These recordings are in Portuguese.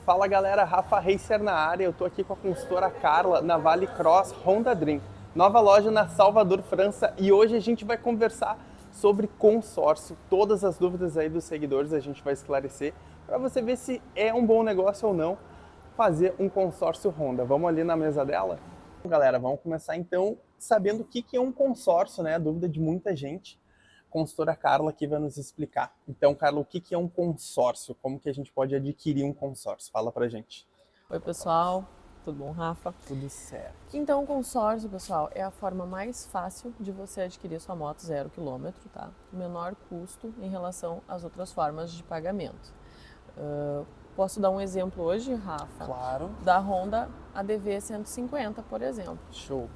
Fala galera, Rafa Racer na área, eu tô aqui com a consultora Carla na Vale Cross Honda Dream, nova loja na Salvador, França, e hoje a gente vai conversar sobre consórcio. Todas as dúvidas aí dos seguidores a gente vai esclarecer para você ver se é um bom negócio ou não fazer um consórcio Honda. Vamos ali na mesa dela? Bom, galera, vamos começar então sabendo o que é um consórcio, né? A dúvida de muita gente. A consultora Carla aqui vai nos explicar. Então, Carla, o que é um consórcio? Como que a gente pode adquirir um consórcio? Fala pra gente. Oi, pessoal. Tudo bom, Rafa? Tudo certo. Então, o consórcio, pessoal, é a forma mais fácil de você adquirir sua moto 0 km, tá? Menor custo em relação às outras formas de pagamento. Posso dar um exemplo hoje, Rafa? Claro. Da Honda ADV 150, por exemplo. Show.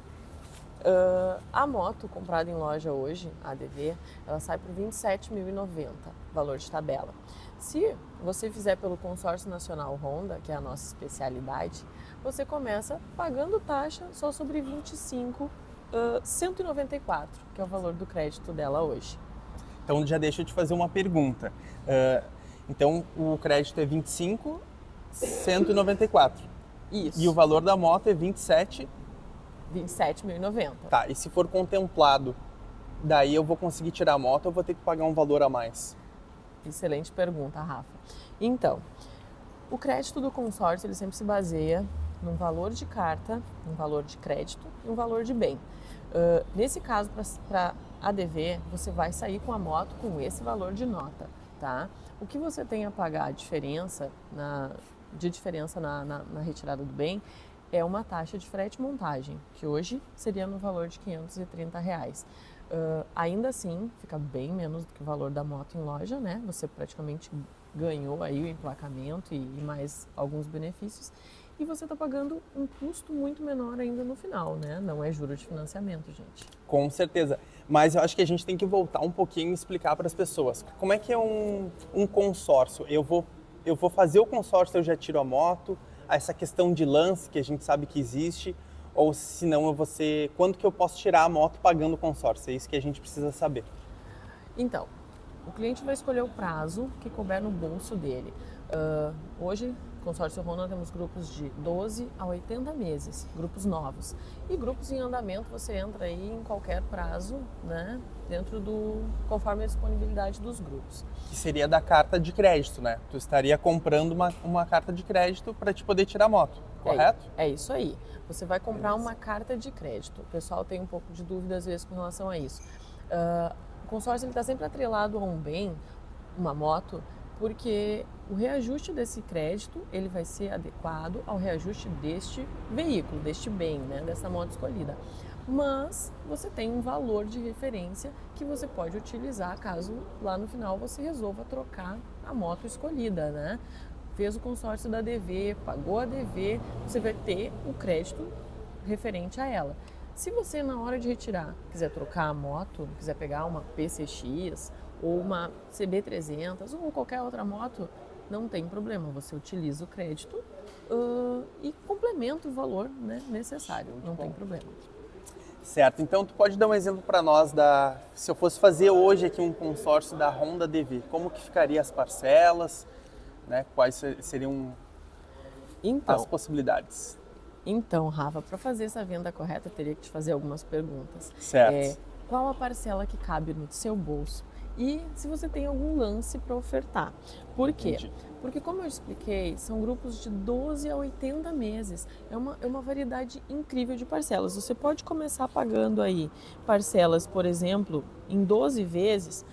A moto comprada em loja hoje, a ADV, ela sai por R$ 27.090, valor de tabela. Se você fizer pelo Consórcio Nacional Honda, que é a nossa especialidade, você começa pagando taxa só sobre 194, que é o valor do crédito dela hoje. Então, já deixa eu te fazer uma pergunta. Então, o crédito é 25.194. Isso. E o valor da moto é 27. 27.090. Tá, e se for contemplado, daí eu vou conseguir tirar a moto ou eu vou ter que pagar um valor a mais? Excelente pergunta, Rafa. Então, o crédito do consórcio ele sempre se baseia num valor de carta, um valor de crédito e um valor de bem. Nesse caso, para ADV, você vai sair com a moto com esse valor de nota, tá? O que você tem a pagar a diferença na retirada do bem é uma taxa de frete e montagem, que hoje seria no valor de R$ 530. Ainda assim, fica bem menos do que o valor da moto em loja, né? Você praticamente ganhou aí o emplacamento e mais alguns benefícios. E você está pagando um custo muito menor ainda no final, né? Não é juros de financiamento, gente. Com certeza. Mas eu acho que a gente tem que voltar um pouquinho e explicar para as pessoas. Como é que é um consórcio? Eu vou fazer o consórcio, eu já tiro a moto. Essa questão de lance que a gente sabe que existe, ou se não, quando que eu posso tirar a moto pagando o consórcio? É isso que a gente precisa saber. Então, o cliente vai escolher o prazo que couber no bolso dele. Hoje, consórcio Honda, temos grupos de 12 a 80 meses, grupos novos. E grupos em andamento, você entra aí em qualquer prazo, né? Conforme a disponibilidade dos grupos. Que seria da carta de crédito, né? Tu estaria comprando uma carta de crédito para te poder tirar a moto, correto? É isso aí. Você vai comprar uma carta de crédito. O pessoal tem um pouco de dúvida às vezes com relação a isso. O consórcio está sempre atrelado a um bem, uma moto, porque o reajuste desse crédito ele vai ser adequado ao reajuste deste veículo, deste bem, né, dessa moto escolhida. Mas você tem um valor de referência que você pode utilizar caso lá no final você resolva trocar a moto escolhida, né? Fez o consórcio da ADV, pagou a ADV, você vai ter o crédito referente a ela. Se você, na hora de retirar, quiser trocar a moto, quiser pegar uma PCX ou uma CB300 ou qualquer outra moto, não tem problema, você utiliza o crédito e complementa o valor, né, necessário, não tem problema. Certo, então tu pode dar um exemplo para nós se eu fosse fazer hoje aqui um consórcio da Honda DV, como que ficaria as parcelas, né? Quais seriam as possibilidades? Então, Rafa, para fazer essa venda correta, eu teria que te fazer algumas perguntas. Certo. Qual a parcela que cabe no seu bolso? E se você tem algum lance para ofertar. Por quê? Entendi. Porque, como eu expliquei, são grupos de 12 a 80 meses. É uma variedade incrível de parcelas. Você pode começar pagando aí parcelas, por exemplo, em 12 vezes.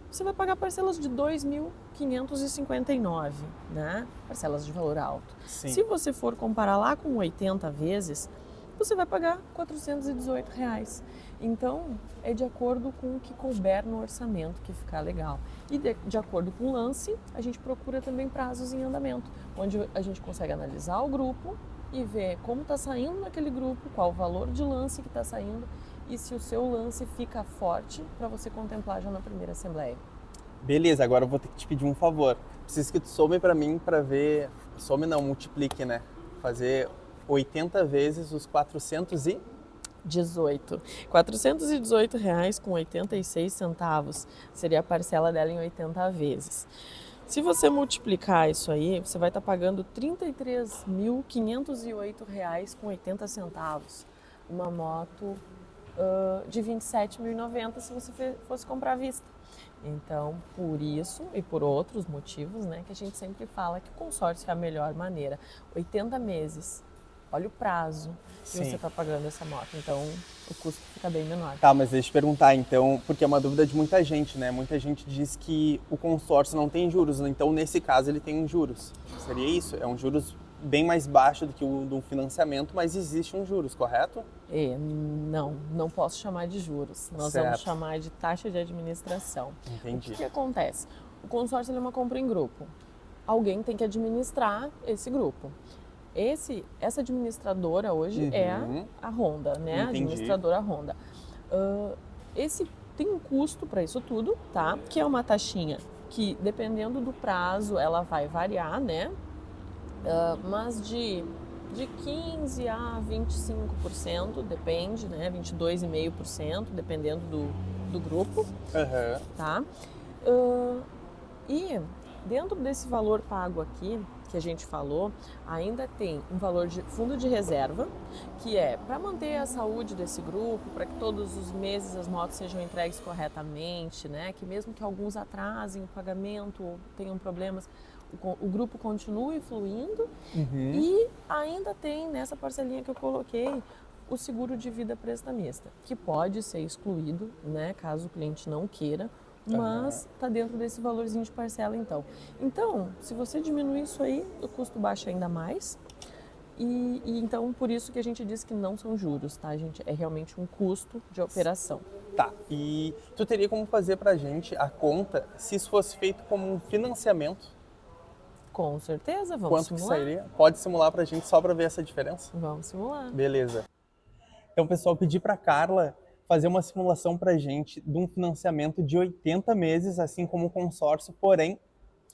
Você vai pagar parcelas de R$ 2.559, né? Parcelas de valor alto. Sim. Se você for comparar lá com 80 vezes, você vai pagar R$ 418. Então, é de acordo com o que couber no orçamento que ficar legal. E de acordo com o lance, a gente procura também prazos em andamento, onde a gente consegue analisar o grupo e ver como está saindo naquele grupo, qual o valor de lance que está saindo e se o seu lance fica forte para você contemplar já na primeira assembleia. Beleza, agora eu vou ter que te pedir um favor. Preciso que tu some para mim para ver... Some não, multiplique, né? Fazer 80 vezes os 18. R$ 418,86 seria a parcela dela em 80 vezes. Se você multiplicar isso aí, você vai estar pagando R$ 33.508,80. Uma moto de R$ 27.090 se você fosse comprar à vista. Então, por isso e por outros motivos, né, que a gente sempre fala que o consórcio é a melhor maneira. 80 meses, olha o prazo que você Sim. está pagando essa moto. Então, o custo fica bem menor. Tá, mas deixa eu te perguntar então, porque é uma dúvida de muita gente, né? Muita gente diz que o consórcio não tem juros, né? Então nesse caso ele tem um juros. Seria isso? É um juros bem mais baixo do que o do financiamento, mas existe um juros, correto? Não posso chamar de juros. Nós Certo. vamos chamar de taxa de administração. Entendi. O que acontece? O consórcio é uma compra em grupo. Alguém tem que administrar esse grupo. Essa administradora hoje é a Honda, né? A Entendi. administradora Honda. Tem um custo para isso tudo, tá? Que é uma taxinha que, dependendo do prazo, ela vai variar, né? Mas de 15% a 25%, depende, né? 22,5%, dependendo do grupo, tá? E dentro desse valor pago aqui, que a gente falou, ainda tem um valor de fundo de reserva, que é para manter a saúde desse grupo, para que todos os meses as motos sejam entregues corretamente, né? Que mesmo que alguns atrasem o pagamento ou tenham problemas, o grupo continue fluindo. E ainda tem nessa parcelinha que eu coloquei o seguro de vida prestamista, que pode ser excluído, né? Caso o cliente não queira, mas está dentro desse valorzinho de parcela então. Então, se você diminuir isso aí, o custo baixa ainda mais. E então, por isso que a gente diz que não são juros, tá, gente? É realmente um custo de operação. Tá, e tu teria como fazer pra gente a conta se isso fosse feito como um financiamento? Com certeza, vamos Quanto simular? que sairia? Pode simular pra gente só pra ver essa diferença? Vamos simular. Beleza. Então, pessoal, pedi pra Carla fazer uma simulação pra gente de um financiamento de 80 meses, assim como o consórcio, porém,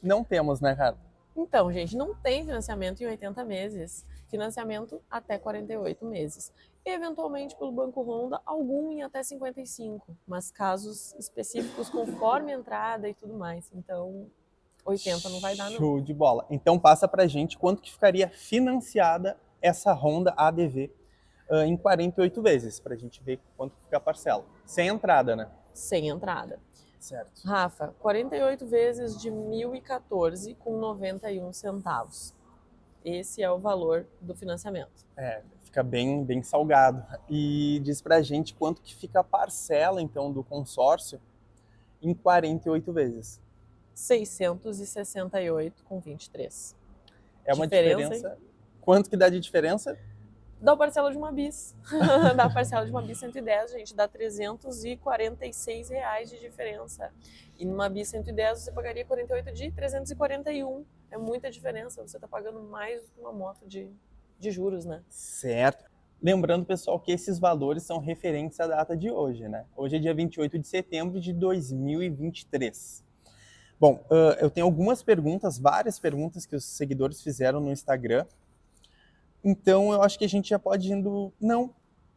não temos, né, Carla? Então, gente, não tem financiamento em 80 meses. Financiamento até 48 meses. Eventualmente, pelo Banco Honda, algum em até 55, mas casos específicos conforme a entrada e tudo mais. Então, 80 não vai dar, não. Show de bola. Então, passa pra gente quanto que ficaria financiada essa Honda ADV em 48 vezes, pra gente ver quanto fica a parcela. Sem entrada, né? Sem entrada. Certo. Rafa, 48 vezes de 1.014,91 centavos. Esse é o valor do financiamento. Fica bem, bem salgado. E diz pra gente quanto que fica a parcela, então, do consórcio em 48 vezes. 668,23. É uma diferença. Quanto que dá de diferença? Dá a parcela de uma bis. Dá a parcela de uma bis 110, gente. Dá R$346 de diferença. E numa bis 110 você pagaria 48 de 341. É muita diferença. Você está pagando mais do que uma moto de juros, né? Certo. Lembrando, pessoal, que esses valores são referentes à data de hoje, né? Hoje é dia 28 de setembro de 2023. Bom, eu tenho algumas perguntas, várias perguntas que os seguidores fizeram no Instagram. Então, eu acho que a gente já pode ir indo... Não,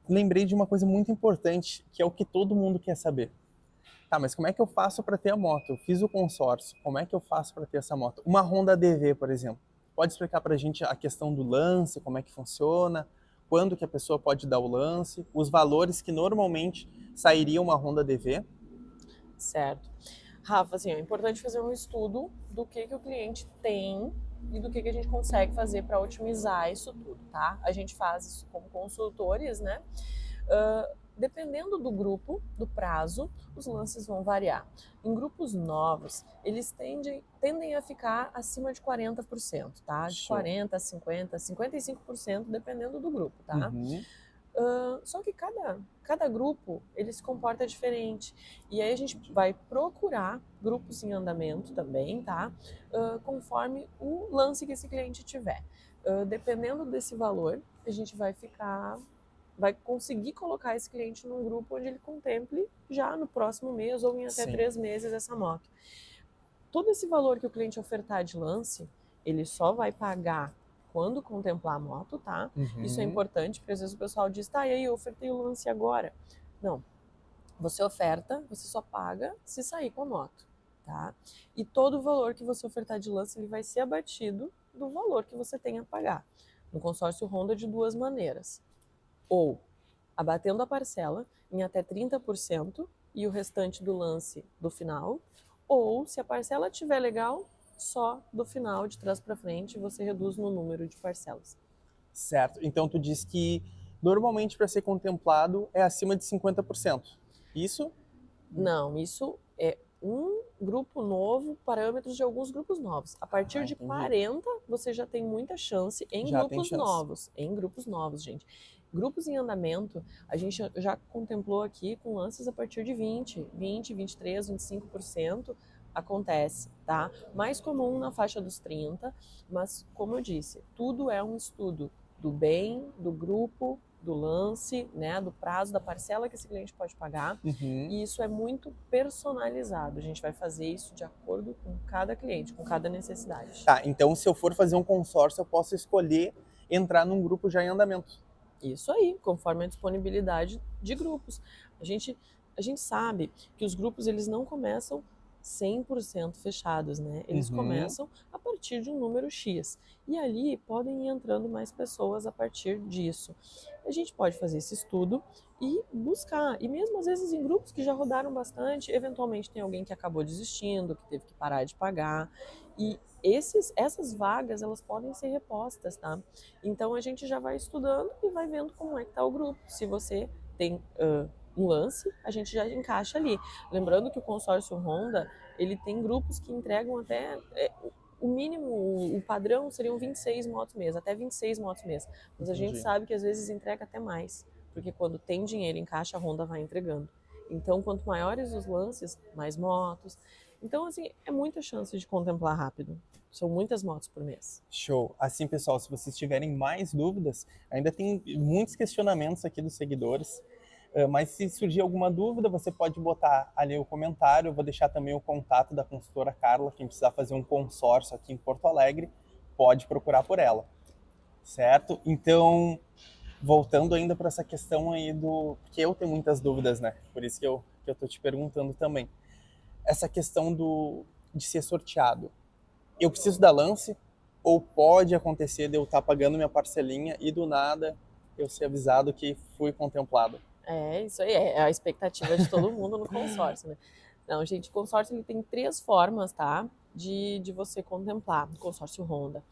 lembrei de uma coisa muito importante, que é o que todo mundo quer saber. Tá, mas como é que eu faço para ter a moto? Eu fiz o consórcio, como é que eu faço para ter essa moto? Uma Honda DV, por exemplo. Pode explicar para a gente a questão do lance, como é que funciona, quando que a pessoa pode dar o lance, os valores que normalmente sairia uma Honda DV? Certo. Rafa, assim, é importante fazer um estudo do que o cliente tem e do que a gente consegue fazer para otimizar isso tudo, tá? A gente faz isso como consultores, né? Dependendo do grupo, do prazo, os lances vão variar. Em grupos novos, eles tendem a ficar acima de 40%, tá? De 40%, 50%, 55%, dependendo do grupo, tá? Só que cada grupo, ele se comporta diferente. E aí a gente vai procurar grupos em andamento também, tá? Conforme o lance que esse cliente tiver. Dependendo desse valor, a gente vai conseguir colocar esse cliente num grupo onde ele contemple já no próximo mês ou em até 3 meses essa moto. Todo esse valor que o cliente ofertar de lance, ele só vai pagar quando contemplar a moto, tá? Isso é importante, porque às vezes o pessoal diz, tá, e aí eu ofertei o lance agora. Não, você oferta, você só paga se sair com a moto. tá? E todo o valor que você ofertar de lance, ele vai ser abatido do valor que você tem a pagar. No consórcio Honda, de duas maneiras. Ou abatendo a parcela em até 30% e o restante do lance do final, ou se a parcela estiver legal, só do final, de trás para frente, você reduz no número de parcelas. Certo. Então tu diz que normalmente para ser contemplado é acima de 50%. Isso? Não, isso é um grupo novo, parâmetros de alguns grupos novos. A partir de Entendi. 40, você já tem muita chance em Já tem grupos chance. novos. Em grupos novos, gente. Grupos em andamento, a gente já contemplou aqui com lances a partir de 20, 23, 25% acontece, tá? Mais comum na faixa dos 30, mas como eu disse, tudo é um estudo do bem, do grupo, do lance, né, do prazo, da parcela que esse cliente pode pagar. E isso é muito personalizado. A gente vai fazer isso de acordo com cada cliente, com cada necessidade. Tá, então se eu for fazer um consórcio, eu posso escolher entrar num grupo já em andamento. Isso aí, conforme a disponibilidade de grupos. A gente sabe que os grupos eles não começam 100% fechados, né? Eles começam a partir de um número X. E ali podem ir entrando mais pessoas a partir disso. A gente pode fazer esse estudo e buscar. E mesmo às vezes em grupos que já rodaram bastante, eventualmente tem alguém que acabou desistindo, que teve que parar de pagar. E essas vagas, elas podem ser repostas, tá? Então a gente já vai estudando e vai vendo como é que tá o grupo. Se você tem um lance, a gente já encaixa ali. Lembrando que o consórcio Honda, ele tem grupos que entregam até o mínimo, o padrão seriam 26 motos mês, até 26 motos mês. Mas a gente sabe que às vezes entrega até mais, porque quando tem dinheiro em caixa, a Honda vai entregando. Então, quanto maiores os lances, mais motos. Então, assim, é muita chance de contemplar rápido. São muitas motos por mês. Show. Assim, pessoal, se vocês tiverem mais dúvidas, ainda tem muitos questionamentos aqui dos seguidores. Mas se surgir alguma dúvida, você pode botar ali o comentário. Eu vou deixar também o contato da consultora Carla. Quem precisar fazer um consórcio aqui em Porto Alegre, pode procurar por ela. Certo? Então, voltando ainda para essa questão aí do... Porque eu tenho muitas dúvidas, né? Por isso que eu tô te perguntando também. Essa questão de ser sorteado. Eu preciso da lance? Ou pode acontecer de eu estar pagando minha parcelinha e do nada eu ser avisado que fui contemplado? Isso aí, é a expectativa de todo mundo no consórcio, né? Não, gente, o consórcio ele tem 3 formas, tá? De você contemplar o consórcio Honda.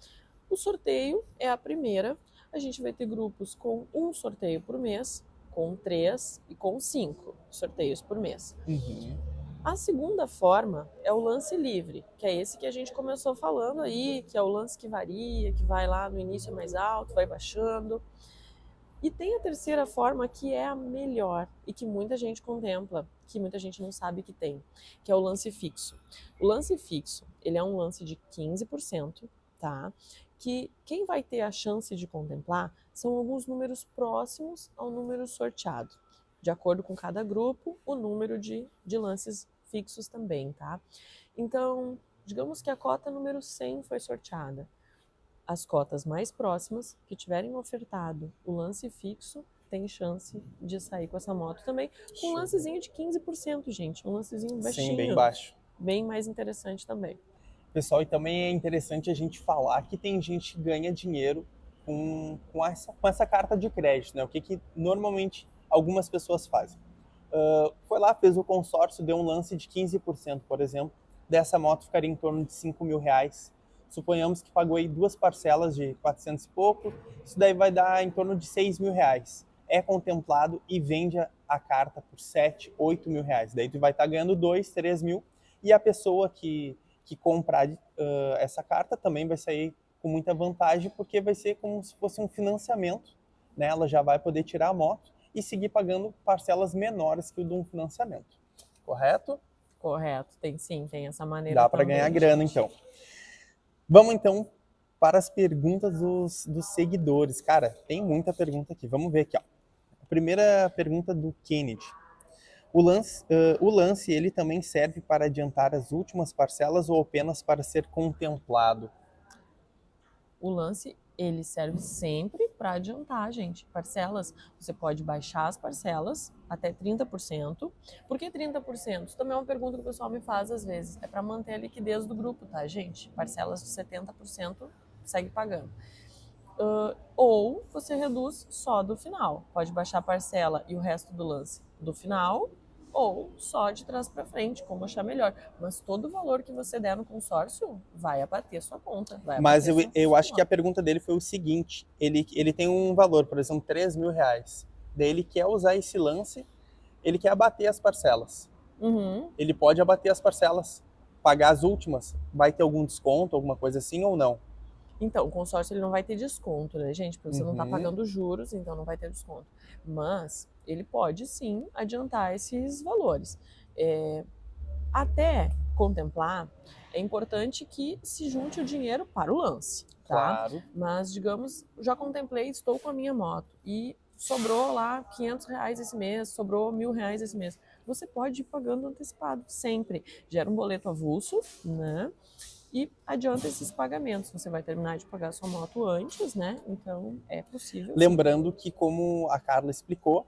O sorteio é a primeira. A gente vai ter grupos com 1 sorteio por mês, com 3 e com 5 sorteios por mês. A segunda forma é o lance livre, que é esse que a gente começou falando aí, que é o lance que varia, que vai lá no início é mais alto, vai baixando. E tem a terceira forma, que é a melhor e que muita gente contempla, que muita gente não sabe que tem, que é o lance fixo. O lance fixo, ele é um lance de 15%, tá? Que quem vai ter a chance de contemplar são alguns números próximos ao número sorteado. De acordo com cada grupo, o número de lances fixos também, tá? Então, digamos que a cota número 100 foi sorteada. As cotas mais próximas que tiverem ofertado o lance fixo tem chance de sair com essa moto também, com um lancezinho de 15%, gente, um lancezinho baixinho. Sim, bem baixo. Bem mais interessante também. Pessoal, e também é interessante a gente falar que tem gente que ganha dinheiro com essa carta de crédito, né? O que normalmente algumas pessoas fazem? Foi lá, fez o consórcio, deu um lance de 15%, por exemplo, dessa moto ficaria em torno de 5 mil reais. Suponhamos que pagou aí 2 parcelas de 400 e pouco, isso daí vai dar em torno de 6 mil reais. É contemplado e vende a carta por 7, 8 mil reais. Daí tu vai estar ganhando 2, 3 mil e a pessoa que comprar essa carta também vai sair com muita vantagem, porque vai ser como se fosse um financiamento, né? Ela já vai poder tirar a moto e seguir pagando parcelas menores que o de um financiamento. Correto? Correto, tem essa maneira. Dá para ganhar grana, então. Vamos, então, para as perguntas dos seguidores. Cara, tem muita pergunta aqui. Vamos ver aqui, ó. A primeira pergunta do Kennedy. O lance, ele também serve para adiantar as últimas parcelas ou apenas para ser contemplado? O lance, ele serve sempre para adiantar, gente. Parcelas, você pode baixar as parcelas até 30%. Por que 30%? Isso também é uma pergunta que o pessoal me faz às vezes. É para manter a liquidez do grupo, tá, gente? Parcelas de 70% segue pagando. Ou você reduz só do final. Pode baixar a parcela e o resto do lance do final, ou só de trás para frente, como achar melhor. Mas todo o valor que você der no consórcio vai abater a sua conta. Mas eu acho que a pergunta dele foi o seguinte: ele tem um valor, por exemplo, R$ 3.000. Daí ele quer usar esse lance, ele quer abater as parcelas. Ele pode abater as parcelas, pagar as últimas. Vai ter algum desconto, alguma coisa assim ou não? Então, o consórcio ele não vai ter desconto, né, gente? Porque você não está pagando juros, então não vai ter desconto. Mas ele pode sim adiantar esses valores. Até contemplar, é importante que se junte o dinheiro para o lance, tá? Claro. Mas, digamos, já contemplei, estou com a minha moto e sobrou lá R$ 500 esse mês, sobrou R$ 1.000 esse mês. Você pode ir pagando antecipado, sempre. Gera um boleto avulso, né? E adianta esses pagamentos. Você vai terminar de pagar a sua moto antes, né? Então, é possível. Lembrando que, como a Carla explicou,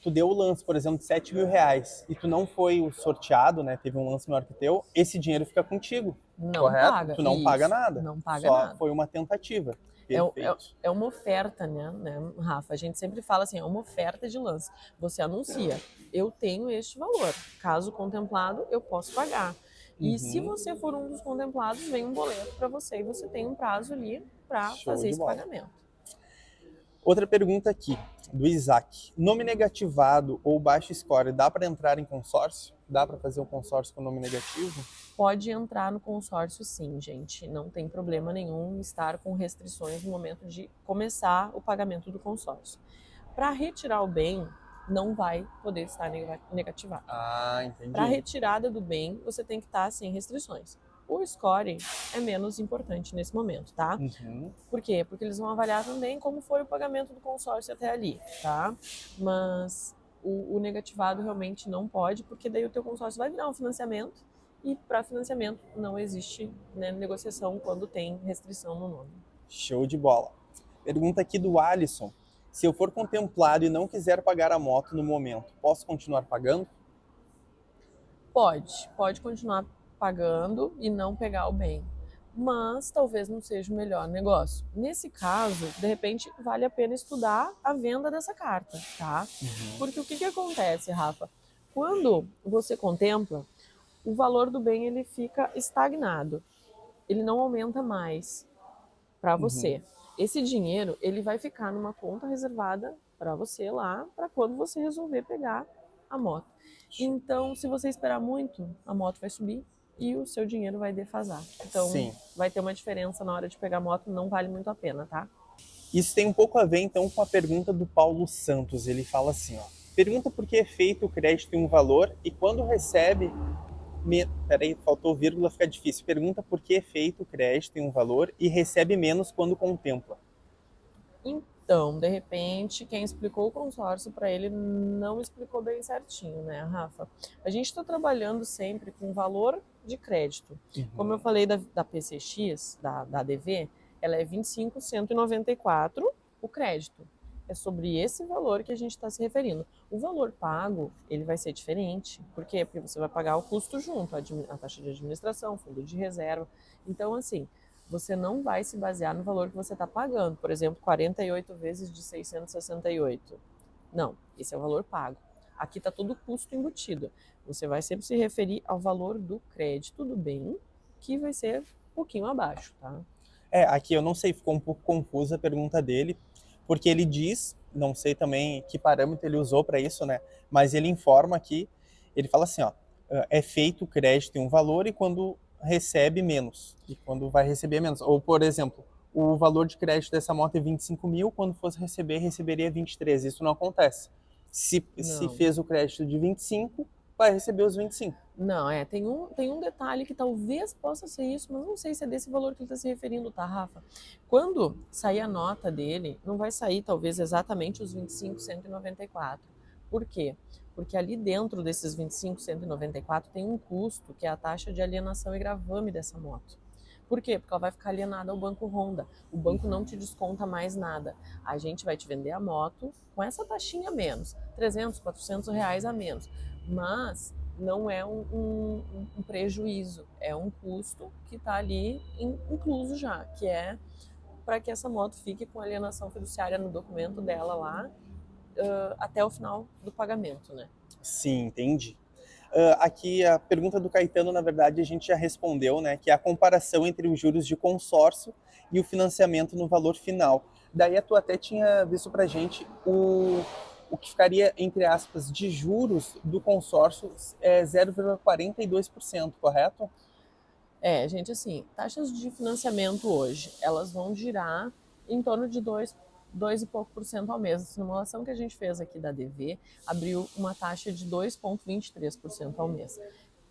tu deu o lance, por exemplo, de R$ 7.000 e tu não foi o sorteado, né? Teve um lance maior que o teu, esse dinheiro fica contigo. Não correto? paga. Tu não Isso, paga nada. não paga Só nada. foi uma tentativa. Perfeito. É uma oferta, né, Rafa? A gente sempre fala assim, é uma oferta de lance. Você anuncia, eu tenho este valor. Caso contemplado, eu posso pagar. E se você for um dos contemplados, vem um boleto para você e você tem um prazo ali para fazer esse pagamento. Outra pergunta aqui, do Isaac. Nome negativado ou baixo score, dá para entrar em consórcio? Dá para fazer um consórcio com nome negativo? Pode entrar no consórcio sim, gente. Não tem problema nenhum estar com restrições no momento de começar o pagamento do consórcio. Para retirar o bem, não vai poder estar negativado. Ah, entendi. Para retirada do bem, você tem que estar sem restrições. O score é menos importante nesse momento, tá? Por quê? Porque eles vão avaliar também como foi o pagamento do consórcio até ali, tá? Mas o negativado realmente não pode, porque daí o teu consórcio vai virar um financiamento e para financiamento não existe, né, negociação quando tem restrição no nome. Show de bola. Pergunta aqui do Alisson. Se eu for contemplado e não quiser pagar a moto no momento, posso continuar pagando? Pode continuar pagando e não pegar o bem, mas talvez não seja o melhor negócio. Nesse caso, de repente, vale a pena estudar a venda dessa carta, tá? Porque o que acontece, Rafa? Quando você contempla, o valor do bem ele fica estagnado, ele não aumenta mais para você. Esse dinheiro ele vai ficar numa conta reservada para você lá, para quando você resolver pegar a moto. Então, se você esperar muito, a moto vai subir e o seu dinheiro vai defasar. Então, vai ter uma diferença na hora de pegar a moto, não vale muito a pena, tá? Isso tem um pouco a ver, então, com a pergunta do Paulo Santos. Ele fala assim, ó. Pergunta por que é feito o crédito em um valor e quando recebe... Peraí, faltou vírgula, fica difícil. Pergunta por que é feito o crédito em um valor e recebe menos quando contempla. Então, de repente, quem explicou o consórcio para ele não explicou bem certinho, né, Rafa? A gente está trabalhando sempre com valor de crédito. Como eu falei da PCX, da ADV, ela é 25.194 o crédito. É sobre esse valor que a gente está se referindo. O valor pago, ele vai ser diferente. Por quê? Porque você vai pagar o custo junto, a taxa de administração, fundo de reserva. Então, assim, você não vai se basear no valor que você está pagando. Por exemplo, 48 vezes de 668. Não, esse é o valor pago. Aqui está todo o custo embutido. Você vai sempre se referir ao valor do crédito do bem, que vai ser um pouquinho abaixo, tá? Aqui eu não sei, ficou um pouco confusa a pergunta dele, porque ele diz, não sei também que parâmetro ele usou para isso, né? Mas ele informa aqui, ele fala assim, ó, é feito o crédito em um valor e quando recebe menos, e quando vai receber menos. Ou, por exemplo, o valor de crédito dessa moto é 25 mil, quando fosse receber, receberia 23. Isso não acontece. Se fez o crédito de 25, vai receber os 25. Não, tem um detalhe que talvez possa ser isso, mas não sei se é desse valor que ele está se referindo, tá, Rafa? Quando sair a nota dele, não vai sair talvez exatamente os 25.194. Por quê? Porque ali dentro desses 25.194 tem um custo, que é a taxa de alienação e gravame dessa moto. Por quê? Porque ela vai ficar alienada ao Banco Honda. O banco não te desconta mais nada. A gente vai te vender a moto com essa taxinha a menos, 300, 400 reais a menos. Mas não é um prejuízo, é um custo que está ali incluso já, que é para que essa moto fique com alienação fiduciária no documento dela lá até o final do pagamento, né? Sim, entendi. Aqui a pergunta do Caetano, na verdade, a gente já respondeu, né? Que é a comparação entre os juros de consórcio e o financiamento no valor final. Daí tu até tinha visto pra gente o que ficaria, entre aspas, de juros do consórcio é 0,42%, correto? Gente, assim, taxas de financiamento hoje, elas vão girar em torno de 2 e pouco por cento ao mês. A simulação que a gente fez aqui da DV abriu uma taxa de 2,23% ao mês.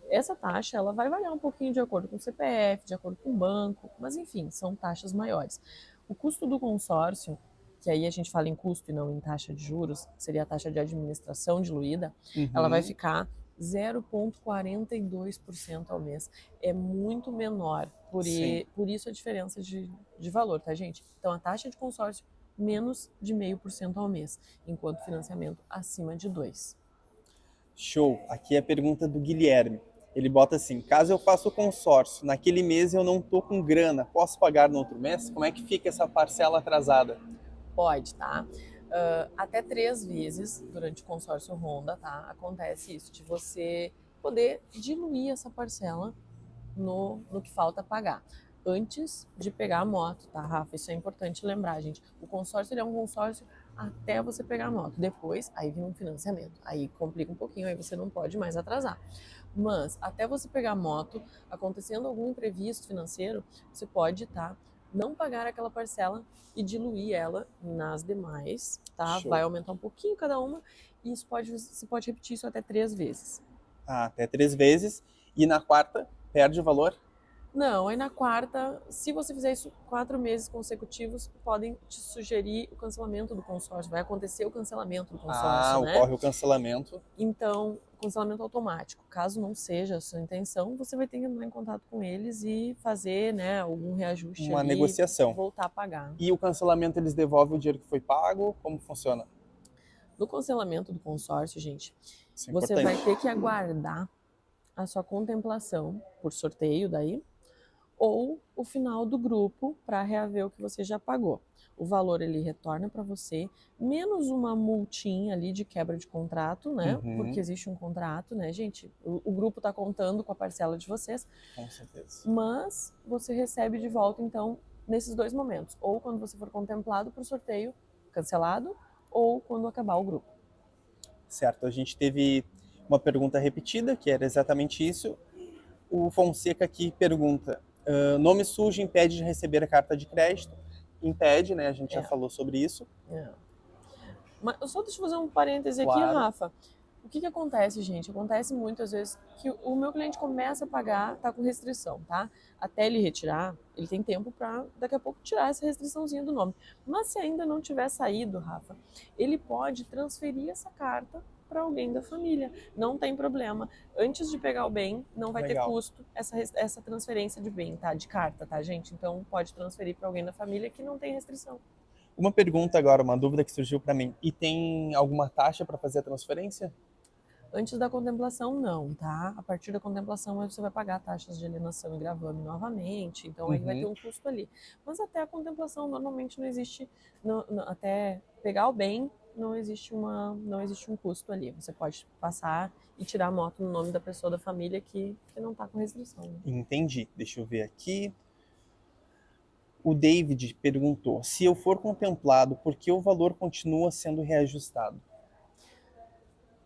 Essa taxa, ela vai variar um pouquinho de acordo com o CPF, de acordo com o banco, mas enfim, são taxas maiores. O custo do consórcio, que aí a gente fala em custo e não em taxa de juros, seria a taxa de administração diluída, ela vai ficar 0,42% ao mês. É muito menor, por isso a diferença de valor, tá, gente? Então, a taxa de consórcio, menos de 0,5% ao mês, enquanto financiamento acima de 2%. Show. Aqui é a pergunta do Guilherme. Ele bota assim: caso eu faça o consórcio, naquele mês eu não tô com grana, posso pagar no outro mês? Como é que fica essa parcela atrasada? Pode, tá? Até 3 vezes durante o consórcio Honda, tá? Acontece isso, de você poder diluir essa parcela no que falta pagar. Antes de pegar a moto, tá, Rafa? Isso é importante lembrar, gente. O consórcio, ele é um consórcio até você pegar a moto. Depois, aí vem um financiamento. Aí complica um pouquinho, aí você não pode mais atrasar. Mas, até você pegar a moto, acontecendo algum imprevisto financeiro, você pode, tá, não pagar aquela parcela e diluir ela nas demais, tá? Show. Vai aumentar um pouquinho cada uma e você pode repetir isso até 3 vezes. Até 3 vezes. E na quarta, perde o valor? Não, aí na quarta, se você fizer isso 4 meses consecutivos, podem te sugerir o cancelamento do consórcio. Vai acontecer o cancelamento do consórcio, né? Ocorre o cancelamento. Então, cancelamento automático. Caso não seja a sua intenção, você vai ter que entrar em contato com eles e fazer, né, algum reajuste Uma ali, negociação. voltar a pagar. E o cancelamento, eles devolvem o dinheiro que foi pago? Como funciona? No cancelamento do consórcio, gente, Isso é você importante. vai ter que aguardar a sua contemplação por sorteio daí, ou o final do grupo para reaver o que você já pagou. O valor ele retorna para você, menos uma multinha ali de quebra de contrato, né? Porque existe um contrato, né, gente? O grupo está contando com a parcela de vocês. Com certeza. Mas você recebe de volta, então, nesses 2 momentos. Ou quando você for contemplado por sorteio, cancelado, ou quando acabar o grupo. Certo, a gente teve uma pergunta repetida, que era exatamente isso. O Fonseca aqui pergunta: nome sujo impede de receber a carta de crédito? Impede, né? A gente já falou sobre isso. Mas só deixa eu fazer um parêntese aqui, Claro. Rafa. O que acontece, gente? Acontece muitas vezes que o meu cliente começa a pagar, tá com restrição, tá? Até ele retirar, ele tem tempo para daqui a pouco tirar essa restriçãozinha do nome. Mas se ainda não tiver saído, Rafa, ele pode transferir essa carta para alguém da família. Não tem problema. Antes de pegar o bem, não vai ter custo essa transferência de bem, tá? De carta, tá, gente? Então pode transferir para alguém da família que não tem restrição. Uma pergunta agora, uma dúvida que surgiu para mim. E tem alguma taxa para fazer a transferência? Antes da contemplação, não, tá? A partir da contemplação, você vai pagar taxas de alienação e gravame novamente, então aí vai ter um custo ali. Mas até a contemplação, normalmente não existe, até pegar o bem, não existe um custo ali. Você pode passar e tirar a moto no nome da pessoa da família que não tá com restrição. Né? Entendi. Deixa eu ver aqui. O David perguntou: se eu for contemplado, por que o valor continua sendo reajustado?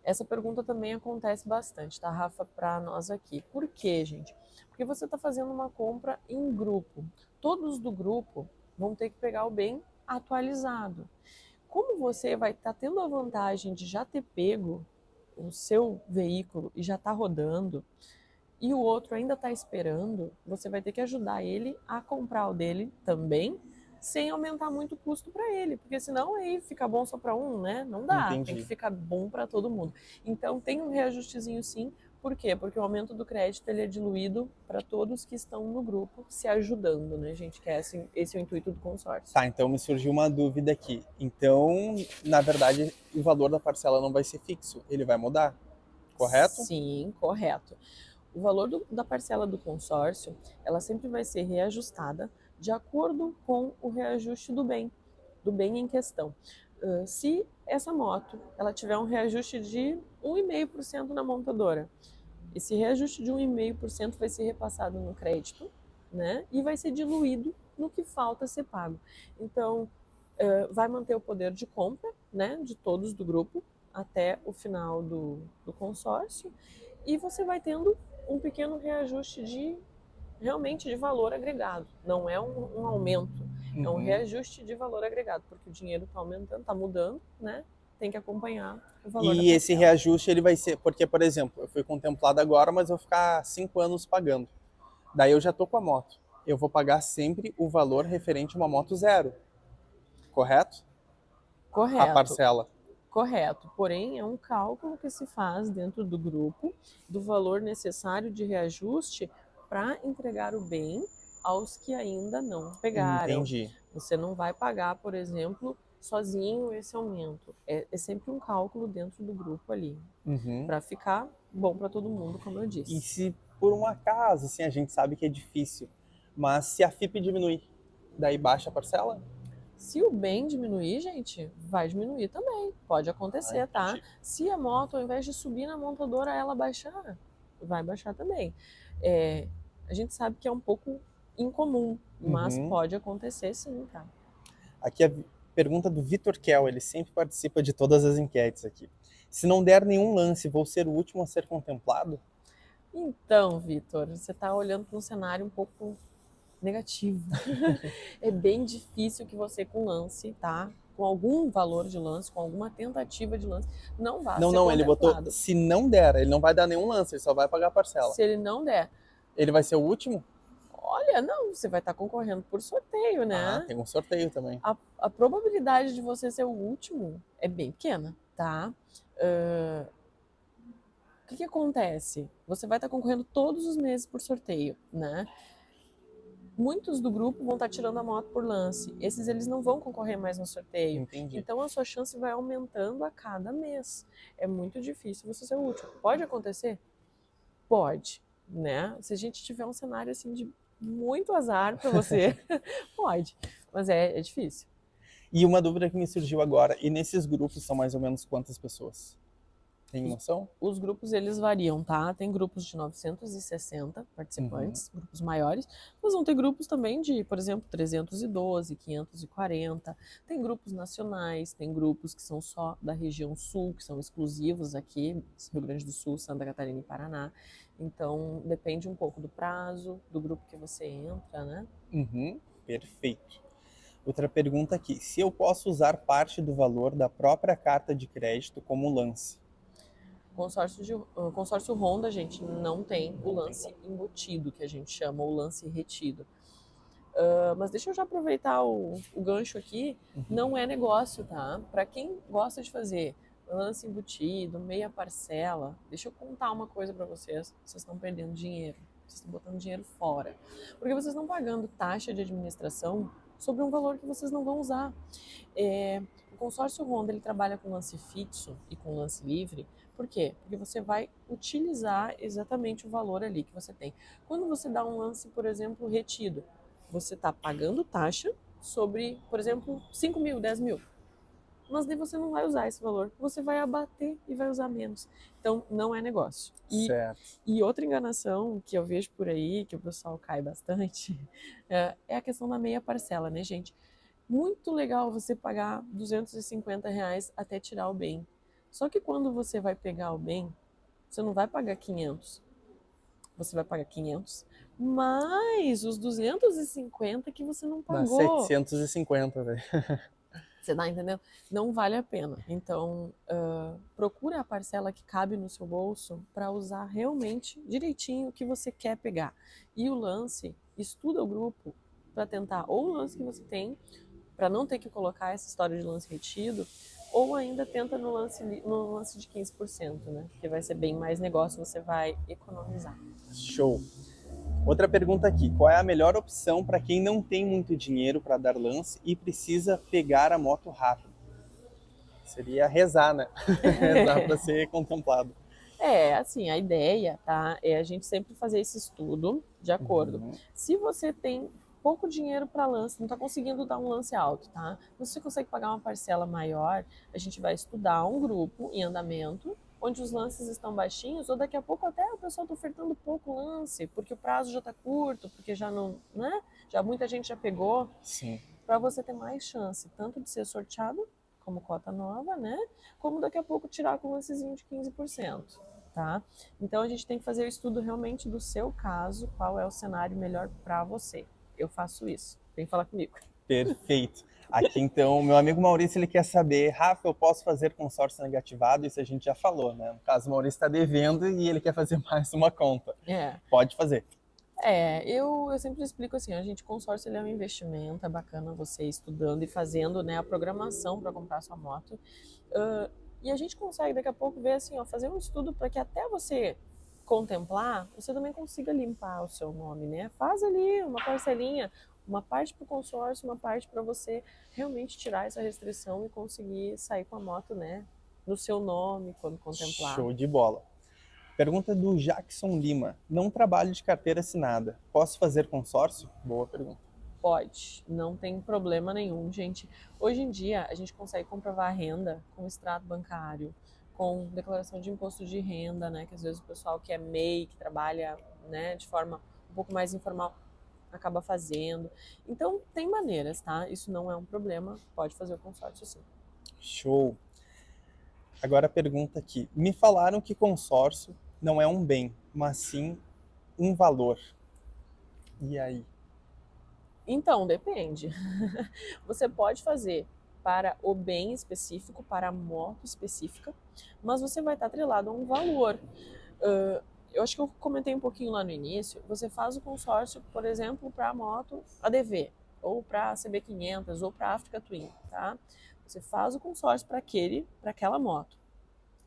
Essa pergunta também acontece bastante, tá, Rafa, para nós aqui. Por quê, gente? Porque você está fazendo uma compra em grupo. Todos do grupo vão ter que pegar o bem atualizado. Como você vai estar tendo a vantagem de já ter pego o seu veículo e já está rodando, e o outro ainda está esperando, você vai ter que ajudar ele a comprar o dele também, sem aumentar muito o custo para ele, porque senão aí fica bom só para um, né? Não dá, Entendi. tem que ficar bom para todo mundo. Então tem um reajustezinho sim, Por quê? Porque o aumento do crédito ele é diluído para todos que estão no grupo se ajudando, né, gente? Que é esse é o intuito do consórcio. Tá, então me surgiu uma dúvida aqui. Então, na verdade, o valor da parcela não vai ser fixo, ele vai mudar, correto? Sim, correto. O valor da parcela do consórcio, ela sempre vai ser reajustada de acordo com o reajuste do bem em questão. Se essa moto ela tiver um reajuste de 1,5% na montadora, esse reajuste de 1,5% vai ser repassado no crédito, né? E vai ser diluído no que falta ser pago. Então, vai manter o poder de compra, né, de todos do grupo até o final do consórcio, e você vai tendo um pequeno reajuste realmente de valor agregado. Não é um aumento, é um reajuste de valor agregado, porque o dinheiro está aumentando, está mudando, né? Tem que acompanhar o valor da E esse parcela. reajuste ele vai ser, porque, por exemplo, eu fui contemplado agora, mas eu vou ficar 5 anos pagando. Daí eu já tô com a moto. Eu vou pagar sempre o valor referente a uma moto zero, correto? A Correto. parcela. Correto, porém é um cálculo que se faz dentro do grupo do valor necessário de reajuste para entregar o bem aos que ainda não pegaram. Entendi. Você não vai pagar, por exemplo, sozinho esse aumento. É sempre um cálculo dentro do grupo ali, Uhum. para ficar bom para todo mundo, como eu E disse. se por um acaso, assim, a gente sabe que é difícil, mas se a FIP diminuir, daí baixa a parcela? Se o bem diminuir, gente, vai diminuir também. Pode Ah, acontecer, tá? entendi. Se a moto, ao invés de subir na montadora, ela baixar, vai baixar também. É, a gente sabe que é um pouco incomum, mas Uhum. pode acontecer sim, tá? Aqui a pergunta do Vitor Kell, ele sempre participa de todas as enquetes aqui. Se não der nenhum lance, vou ser o último a ser contemplado? Então, Vitor, você está olhando para um cenário um pouco negativo. É bem difícil que você com lance, tá? Com algum valor de lance, com alguma tentativa de lance, não vá Não, ser não, ele botou contemplado. se não der, ele não vai dar nenhum lance, ele só vai pagar a parcela. Se ele não der, Ele vai ser o último? olha, não, você vai estar concorrendo por sorteio, Ah, né? tem um sorteio também. A probabilidade de você ser o último é bem pequena, tá? O que acontece? Você vai estar concorrendo todos os meses por sorteio, né? Muitos do grupo vão estar tirando a moto por lance. Esses eles não vão concorrer mais no sorteio. Entendi. Então a sua chance vai aumentando a cada mês. É muito difícil você ser o último. Pode acontecer? Pode, né? Se a gente tiver um cenário assim de muito azar para você, pode, mas é difícil. E uma dúvida que me surgiu agora, e nesses grupos são mais ou menos quantas pessoas? Tem noção? Os grupos eles variam, tá? Tem grupos de 960 participantes, grupos maiores, mas vão ter grupos também de, por exemplo, 312, 540. Tem grupos nacionais, tem grupos que são só da região sul, que são exclusivos aqui, Rio Grande do Sul, Santa Catarina e Paraná. Então, depende um pouco do prazo, do grupo que você entra, né? Uhum, perfeito. Outra pergunta aqui, se eu posso usar parte do valor da própria carta de crédito como lance? Consórcio Honda, gente, não tem o lance embutido, que a gente chama, o lance retido. Mas deixa eu já aproveitar o gancho aqui. Não é negócio, tá? Para quem gosta de fazer lance embutido, meia parcela, deixa eu contar uma coisa para vocês. Vocês estão perdendo dinheiro. Vocês estão botando dinheiro fora. Porque vocês estão pagando taxa de administração sobre um valor que vocês não vão usar. O consórcio Honda ele trabalha com lance fixo e com lance livre. Por quê? Porque você vai utilizar exatamente o valor ali que você tem. Quando você dá um lance, por exemplo, retido, você está pagando taxa sobre, por exemplo, 5 mil, 10 mil. Mas daí você não vai usar esse valor. Você vai abater e vai usar menos. Então, não é negócio. Certo. E outra enganação que eu vejo por aí, que o pessoal cai bastante, é a questão da meia parcela, né, gente? Muito legal você pagar R$ 250 até tirar o bem. Só que quando você vai pegar o bem, você não vai pagar 500. Você vai pagar 500 mais os 250 que você não Dá pagou. 750, velho. Você tá entendendo? Não vale a pena. Então, procura a parcela que cabe no seu bolso para usar realmente direitinho o que você quer pegar. E o lance, estuda o grupo para tentar ou o lance que você tem, para não ter que colocar essa história de lance retido, ou ainda tenta no lance de 15%, né? Que vai ser bem mais negócio, você vai economizar. Show. Outra pergunta aqui, qual é a melhor opção para quem não tem muito dinheiro para dar lance e precisa pegar a moto rápido? Seria rezar, né? Rezar para ser contemplado. Assim, a ideia, tá, é a gente sempre fazer esse estudo de acordo. Se você tem pouco dinheiro para lance, não está conseguindo dar um lance alto, tá? Se você consegue pagar uma parcela maior, a gente vai estudar um grupo em andamento, onde os lances estão baixinhos, ou daqui a pouco até o pessoal está ofertando pouco lance, porque o prazo já está curto, porque já não, né? Já muita gente já pegou. Sim. Para você ter mais chance, tanto de ser sorteado como cota nova, né? Como daqui a pouco tirar com um lancezinho de 15%. Tá? Então a gente tem que fazer o estudo realmente do seu caso, qual é o cenário melhor para você. Eu faço isso. Vem falar comigo. Perfeito. Aqui então, meu amigo Maurício, ele quer saber, Rafa, eu posso fazer consórcio negativado? Isso a gente já falou, né? No caso, o Maurício está devendo e ele quer fazer mais uma conta. Pode fazer. Eu sempre explico assim, a gente, consórcio ele é um investimento, é bacana você ir estudando e fazendo, né, a programação para comprar sua moto. E a gente consegue daqui a pouco ver assim, ó, fazer um estudo para que até você contemplar, você também consiga limpar o seu nome, né? Faz ali uma parcelinha, uma parte para o consórcio, uma parte para você realmente tirar essa restrição e conseguir sair com a moto, né, no seu nome quando contemplar. Show de bola. Pergunta do Jackson Lima. Não trabalho de carteira assinada. Posso fazer consórcio? Boa pergunta. Pode, não tem problema nenhum, gente. Hoje em dia, a gente consegue comprovar a renda com extrato bancário, com declaração de imposto de renda, né? Que às vezes o pessoal que é MEI, que trabalha, né, de forma um pouco mais informal, acaba fazendo. Então, tem maneiras, tá? Isso não é um problema, pode fazer o consórcio sim. Show. Agora a pergunta aqui. Me falaram que consórcio não é um bem, mas sim um valor. E aí? Então, depende. Você pode fazer para o bem específico, para a moto específica, mas você vai estar atrelado a um valor. Eu acho que eu comentei um pouquinho lá no início. Você faz o consórcio, por exemplo, para a moto ADV, ou para a CB500, ou para a Africa Twin, tá? Você faz o consórcio para aquela moto.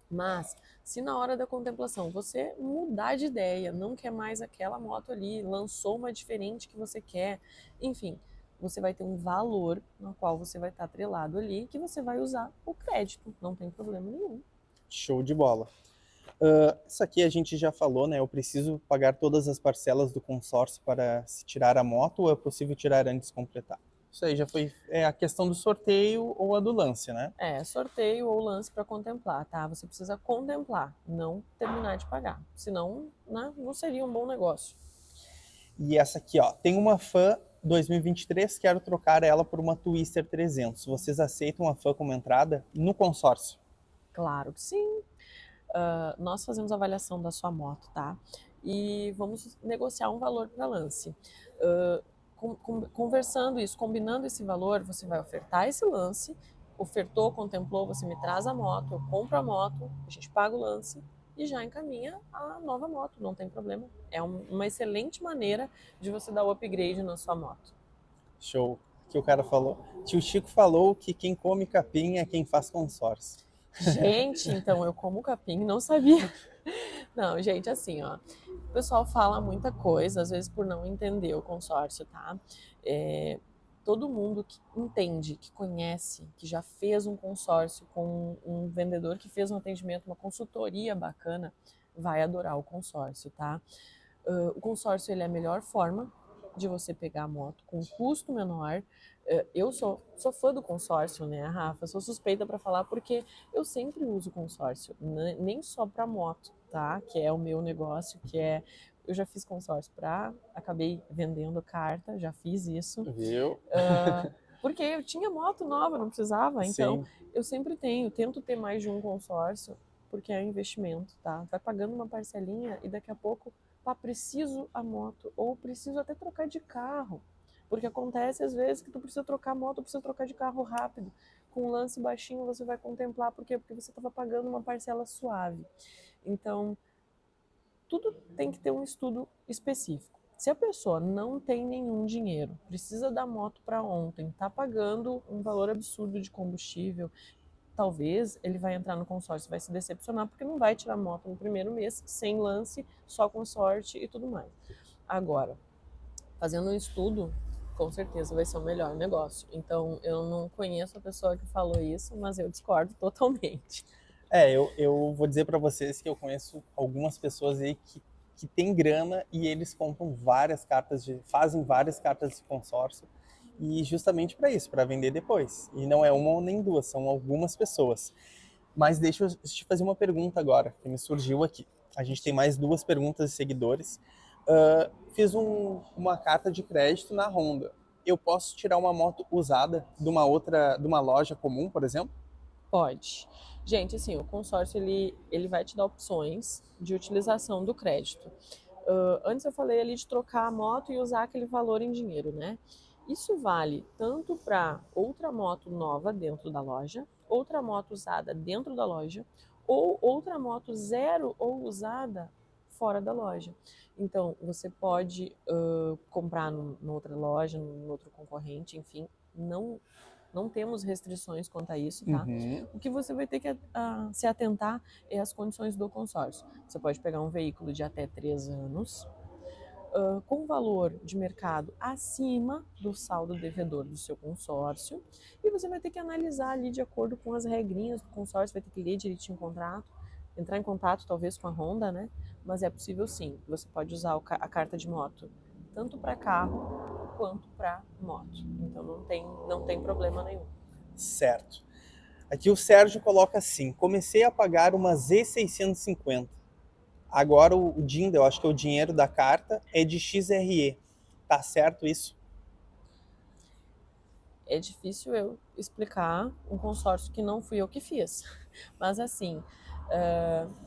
Mas, se na hora da contemplação você mudar de ideia, não quer mais aquela moto ali, lançou uma diferente que você quer, enfim, você vai ter um valor no qual você vai estar atrelado ali, que você vai usar o crédito, não tem problema nenhum. Show de bola. Isso aqui a gente já falou, né? Eu preciso pagar todas as parcelas do consórcio para se tirar a moto ou é possível tirar antes de completar? Isso aí já foi a questão do sorteio ou a do lance, né? Sorteio ou lance para contemplar, tá? Você precisa contemplar, não terminar de pagar. Senão, né, não seria um bom negócio. E essa aqui, ó, tem uma Fan 2023, quero trocar ela por uma Twister 300. Vocês aceitam a Fan como entrada no consórcio? Claro que sim. Nós fazemos a avaliação da sua moto, tá? E vamos negociar um valor para lance. Conversando isso, combinando esse valor, você vai ofertar esse lance, ofertou, contemplou, você me traz a moto, eu compro a moto, a gente paga o lance e já encaminha a nova moto, não tem problema. É uma excelente maneira de você dar o upgrade na sua moto. Show. Que o cara falou. Tio Chico falou que quem come capim é quem faz consórcio. Gente, então eu como capim, não sabia. Não, gente, assim, ó. O pessoal fala muita coisa, às vezes por não entender o consórcio, tá? Todo mundo que entende, que conhece, que já fez um consórcio com um vendedor que fez um atendimento, uma consultoria bacana, vai adorar o consórcio, tá? O consórcio ele é a melhor forma de você pegar a moto com custo menor. Eu sou fã do consórcio, né, Rafa? Sou suspeita para falar porque eu sempre uso consórcio, nem só para moto, tá? Que é o meu negócio, eu já fiz consórcio acabei vendendo carta, já fiz isso. Viu? Porque eu tinha moto nova, não precisava, então Sim. eu sempre tento ter mais de um consórcio, porque é um investimento, tá? Vai pagando uma parcelinha e daqui a pouco, preciso a moto, ou preciso até trocar de carro. Porque acontece às vezes que tu precisa trocar a moto, precisa trocar de carro rápido. Com um lance baixinho você vai contemplar, por quê? Porque você estava pagando uma parcela suave. Então, tudo tem que ter um estudo específico. Se a pessoa não tem nenhum dinheiro, precisa da moto para ontem, está pagando um valor absurdo de combustível, talvez ele vai entrar no consórcio e vai se decepcionar porque não vai tirar moto no primeiro mês, sem lance, só com sorte e tudo mais. Agora, fazendo um estudo, com certeza vai ser o melhor negócio. Então, eu não conheço a pessoa que falou isso, mas eu discordo totalmente. Eu vou dizer para vocês que eu conheço algumas pessoas aí que têm grana e eles compram fazem várias cartas de consórcio e justamente para isso, para vender depois. E não é uma ou nem duas, são algumas pessoas. Mas deixa eu te fazer uma pergunta agora, que me surgiu aqui. A gente tem mais duas perguntas de seguidores. Fiz uma carta de crédito na Honda. Eu posso tirar uma moto usada de uma loja comum, por exemplo? Pode. Gente, assim, o consórcio ele vai te dar opções de utilização do crédito. Antes eu falei ali de trocar a moto e usar aquele valor em dinheiro, né? Isso vale tanto para outra moto nova dentro da loja, outra moto usada dentro da loja, ou outra moto zero ou usada fora da loja. Então, você pode comprar numa outra loja, num outro concorrente, enfim, não temos restrições quanto a isso, tá? Uhum. O que você vai ter que se atentar é as condições do consórcio. Você pode pegar um veículo de até 3 anos, com valor de mercado acima do saldo devedor do seu consórcio, e você vai ter que analisar ali de acordo com as regrinhas do consórcio, vai ter que ler direitinho o contrato, entrar em contato talvez com a Honda, né? Mas é possível sim. Você pode usar a carta de moto tanto para carro quanto para moto. Então não tem problema nenhum. Certo. Aqui o Sérgio coloca assim: comecei a pagar uma Z650. Agora o DIN, eu acho que é o dinheiro da carta, é de XRE. Tá certo isso? É difícil eu explicar um consórcio que não fui eu que fiz. Mas assim,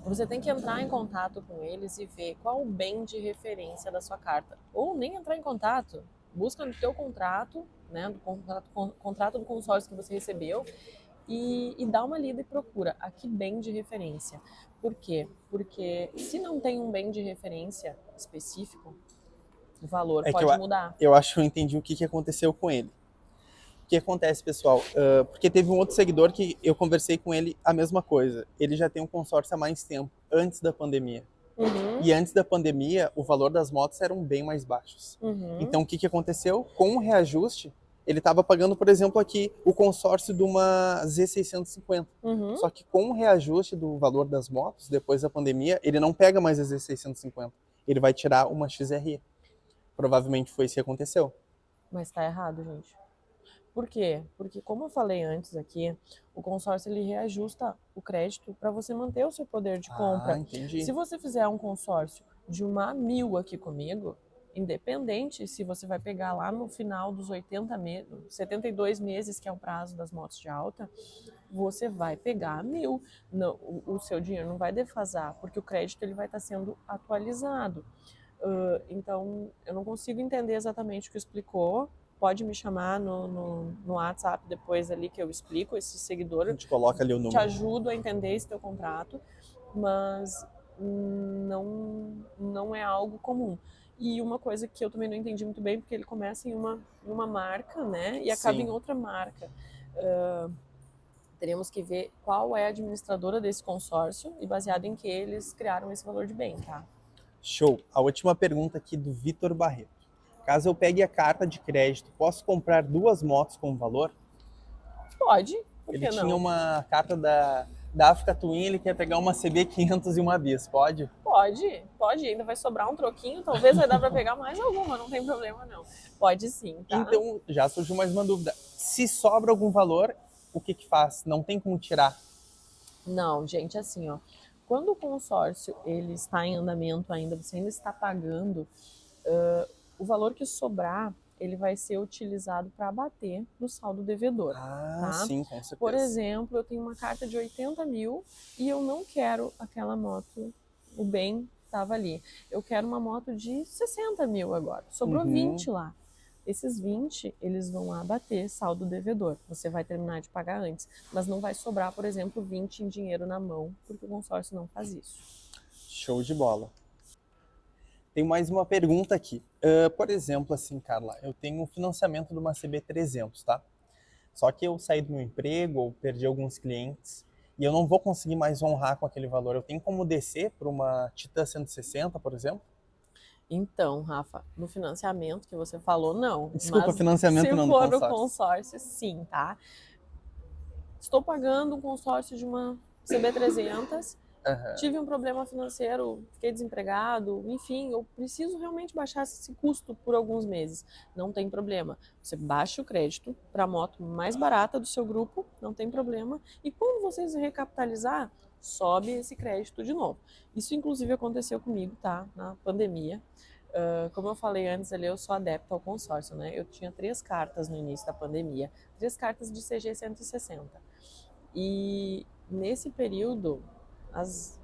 você tem que entrar em contato com eles e ver qual o bem de referência da sua carta. Ou nem entrar em contato, busca no teu contrato, né, do contrato do consórcio que você recebeu e dá uma lida e procura a que bem de referência. Por quê? Porque se não tem um bem de referência específico, o valor É que pode mudar. eu acho que eu entendi o que aconteceu com ele. O que acontece, pessoal? Porque teve um outro seguidor que eu conversei com ele a mesma coisa. Ele já tem um consórcio há mais tempo, antes da pandemia. Uhum, E antes da pandemia, o valor das motos eram bem mais baixos. uhum, Então, o que aconteceu? Com o reajuste, ele estava pagando, por exemplo, aqui o consórcio de uma Z650. uhum. Só que com o reajuste do valor das motos, depois da pandemia, ele não pega mais a Z650. Ele vai tirar uma XRE. Provavelmente foi isso que aconteceu. Mas tá errado, gente. Por quê? Porque, como eu falei antes aqui, o consórcio ele reajusta o crédito para você manter o seu poder de Ah, compra. entendi. Se você fizer um consórcio de 1 a 1.000 aqui comigo, independente se você vai pegar lá no final dos 80 meses, 72 meses, que é o prazo das motos de alta, você vai pegar 1.000. Não, o seu dinheiro não vai defasar, porque o crédito ele vai estar sendo atualizado. Então, eu não consigo entender exatamente o que explicou. Pode me chamar no WhatsApp depois ali que eu explico, esse A seguidor, gente coloca ali o te número. ajudo a entender esse teu contrato, mas não é algo comum. E uma coisa que eu também não entendi muito bem, porque ele começa em uma marca, né, e acaba em Sim. outra marca. Teríamos que ver qual é a administradora desse consórcio e baseado em que eles criaram esse valor de bem, tá? Show. A última pergunta aqui do Vitor Barreto. Caso eu pegue a carta de crédito, posso comprar duas motos com valor? Pode, por Ele que tinha não? uma carta da Africa Twin, ele quer pegar uma CB500 e uma Bis, pode? Pode, ainda vai sobrar um troquinho, talvez vai dar para pegar mais alguma, não tem problema não. Pode sim, tá? Então, já surgiu mais uma dúvida. Se sobra algum valor, o que faz? Não tem como tirar. Não, gente, assim, ó, quando o consórcio ele está em andamento ainda, você ainda está pagando, o valor que sobrar, ele vai ser utilizado para abater no saldo devedor, Ah, tá? sim, com Por certeza. exemplo, eu tenho uma carta de 80 mil e eu não quero aquela moto, o bem estava ali. Eu quero uma moto de 60 mil agora, sobrou 20 lá. Esses 20, eles vão abater saldo devedor. Você vai terminar de pagar antes, mas não vai sobrar, por exemplo, 20 em dinheiro na mão, porque o consórcio não faz isso. Show de bola. Tem mais uma pergunta aqui. Por exemplo, assim, Carla, eu tenho um financiamento de uma CB300, tá? Só que eu saí do meu emprego, ou perdi alguns clientes, e eu não vou conseguir mais honrar com aquele valor. Eu tenho como descer para uma Titan 160, por exemplo? Então, Rafa, no financiamento que você falou, não. Desculpa, Mas financiamento se não do for no consórcio. consórcio, sim, tá? Estou pagando um consórcio de uma CB300, Aham. tive um problema financeiro, fiquei desempregado, enfim, eu preciso realmente baixar esse custo por alguns meses. Não tem problema. Você baixa o crédito para a moto mais barata do seu grupo, não tem problema. E quando vocês recapitalizar, sobe esse crédito de novo. Isso, inclusive, aconteceu comigo, tá? Na pandemia. Como eu falei antes ali, eu sou adepta ao consórcio, né? Eu tinha 3 cartas no início da pandemia, 3 cartas de CG 160. E nesse período, as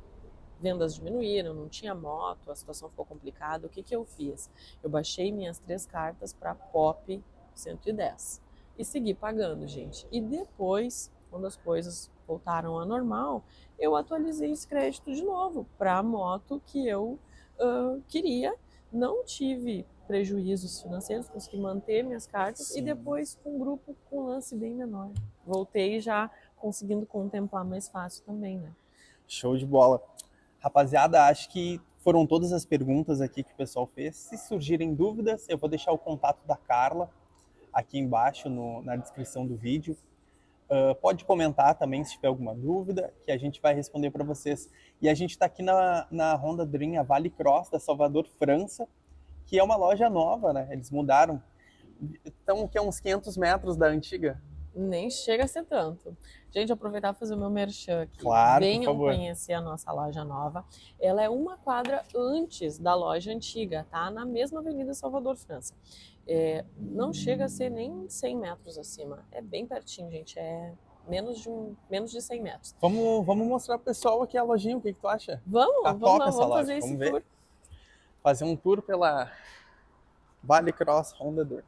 vendas diminuíram, não tinha moto, a situação ficou complicada. O que que eu fiz? Eu baixei minhas 3 cartas para POP 110 e segui pagando, gente. E depois, quando as coisas voltaram ao normal, eu atualizei esse crédito de novo para a moto que eu queria. Não tive prejuízos financeiros, consegui manter minhas cartas. Sim. E depois com um grupo com lance bem menor. Voltei já conseguindo contemplar mais fácil também, né? Show de bola. Rapaziada, acho que foram todas as perguntas aqui que o pessoal fez. Se surgirem dúvidas, eu vou deixar o contato da Carla aqui embaixo na descrição do vídeo. Pode comentar também se tiver alguma dúvida, que a gente vai responder para vocês. E a gente está aqui na Honda Dream, a Vale Cross da Salvador, França, que é uma loja nova, né? Eles mudaram. Estão que é uns 500 metros da antiga. Nem chega a ser tanto. Gente, aproveitar e fazer o meu merchan aqui. Claro, por Venham favor. conhecer a nossa loja nova. Ela é uma quadra antes da loja antiga, tá? Na mesma Avenida Salvador, França. Não chega a ser nem 100 metros acima. É bem pertinho, gente. É menos de 100 metros. Vamos mostrar pro pessoal aqui a lojinha, o que tu acha? Vamos, Tá vamos top lá, essa vamos loja, fazer esse vamos ver. tour. Fazer um tour pela Vale Cross Honda Dream.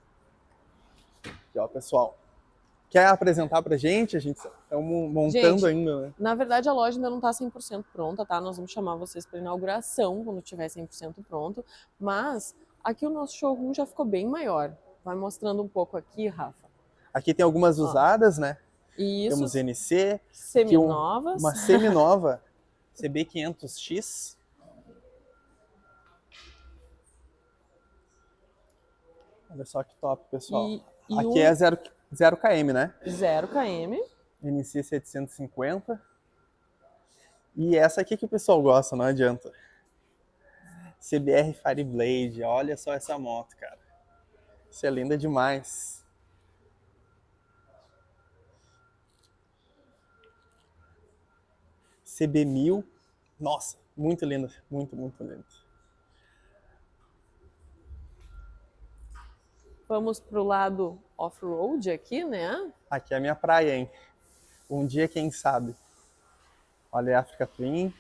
Aqui, ó, pessoal. Quer apresentar pra gente? A gente está montando Gente, ainda, né? Na verdade, a loja ainda não está 100% pronta, tá? Nós vamos chamar vocês para inauguração quando tiver 100% pronto. Mas aqui o nosso showroom já ficou bem maior. Vai mostrando um pouco aqui, Rafa. Aqui tem algumas usadas, né? E Temos isso, NC, aqui seminovas. uma semi-nova CB500X. Olha só que top, pessoal. E Aqui é 0 km, né? 0 km. NC 750. E essa aqui que o pessoal gosta, não adianta. CBR Fireblade, olha só essa moto, cara. Isso é linda demais. CB1000, nossa, muito linda, muito linda. Vamos pro lado off-road aqui, né? Aqui é a minha praia, hein? Um dia, quem sabe. Olha a Africa Twin.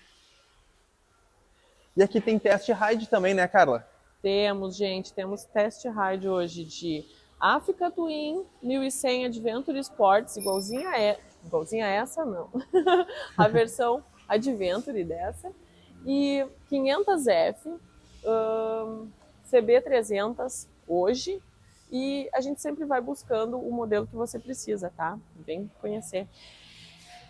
E aqui tem test ride também, né, Carla? Temos, gente, temos test ride hoje de Africa Twin 1100 Adventure Sports, igualzinha a essa, não. A versão Adventure dessa. E 500F, CB300 hoje. E a gente sempre vai buscando o modelo que você precisa, tá? Vem conhecer.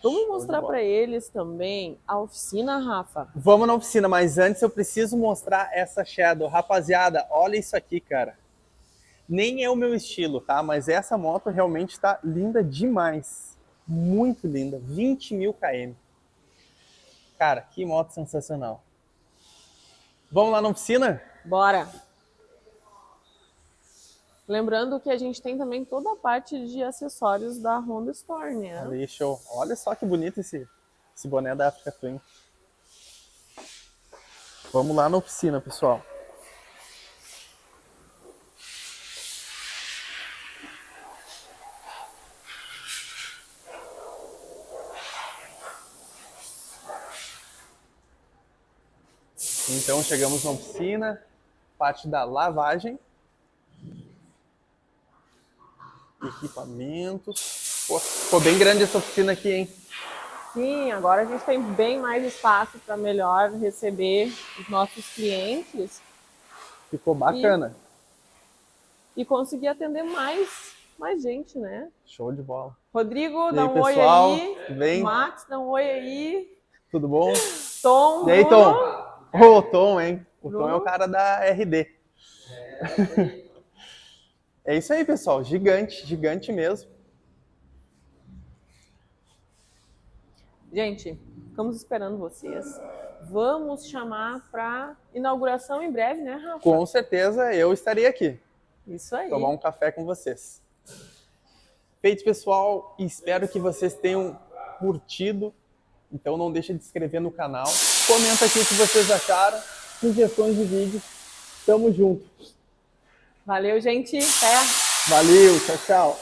Vamos mostrar para eles também a oficina, Rafa. Vamos na oficina, mas antes eu preciso mostrar essa Shadow. Rapaziada, olha isso aqui, cara. Nem é o meu estilo, tá? Mas essa moto realmente tá linda demais. Muito linda. 20.000 km. Cara, que moto sensacional. Vamos lá na oficina? Bora! Lembrando que a gente tem também toda a parte de acessórios da Honda Store, né? Ali, show. Olha só que bonito esse boné da Africa Twin. Vamos lá na oficina, pessoal. Então chegamos na oficina, parte da lavagem. Equipamentos. Pô, ficou bem grande essa oficina aqui, hein? Sim, agora a gente tem bem mais espaço para melhor receber os nossos clientes. Ficou bacana. E conseguir atender mais mais gente, né? Show de bola. Rodrigo, E dá aí, um oi pessoal? aí. Vem. Max, dá um oi aí. Tudo bom? Tom, E aí, Bruno. Tom? Ô, Tom, hein? O Tom é Bruno. o cara da RD. É isso aí, pessoal. Gigante, gigante mesmo. Gente, ficamos esperando vocês. Vamos chamar para inauguração em breve, né, Rafa? Com certeza eu estarei aqui. Isso aí. Tomar um café com vocês. Feito, pessoal. Espero que vocês tenham curtido. Então não deixa de se inscrever no canal. Comenta aqui o que vocês acharam. Sugestões de vídeo. Tamo junto. Valeu, gente. Até. Valeu, tchau, tchau.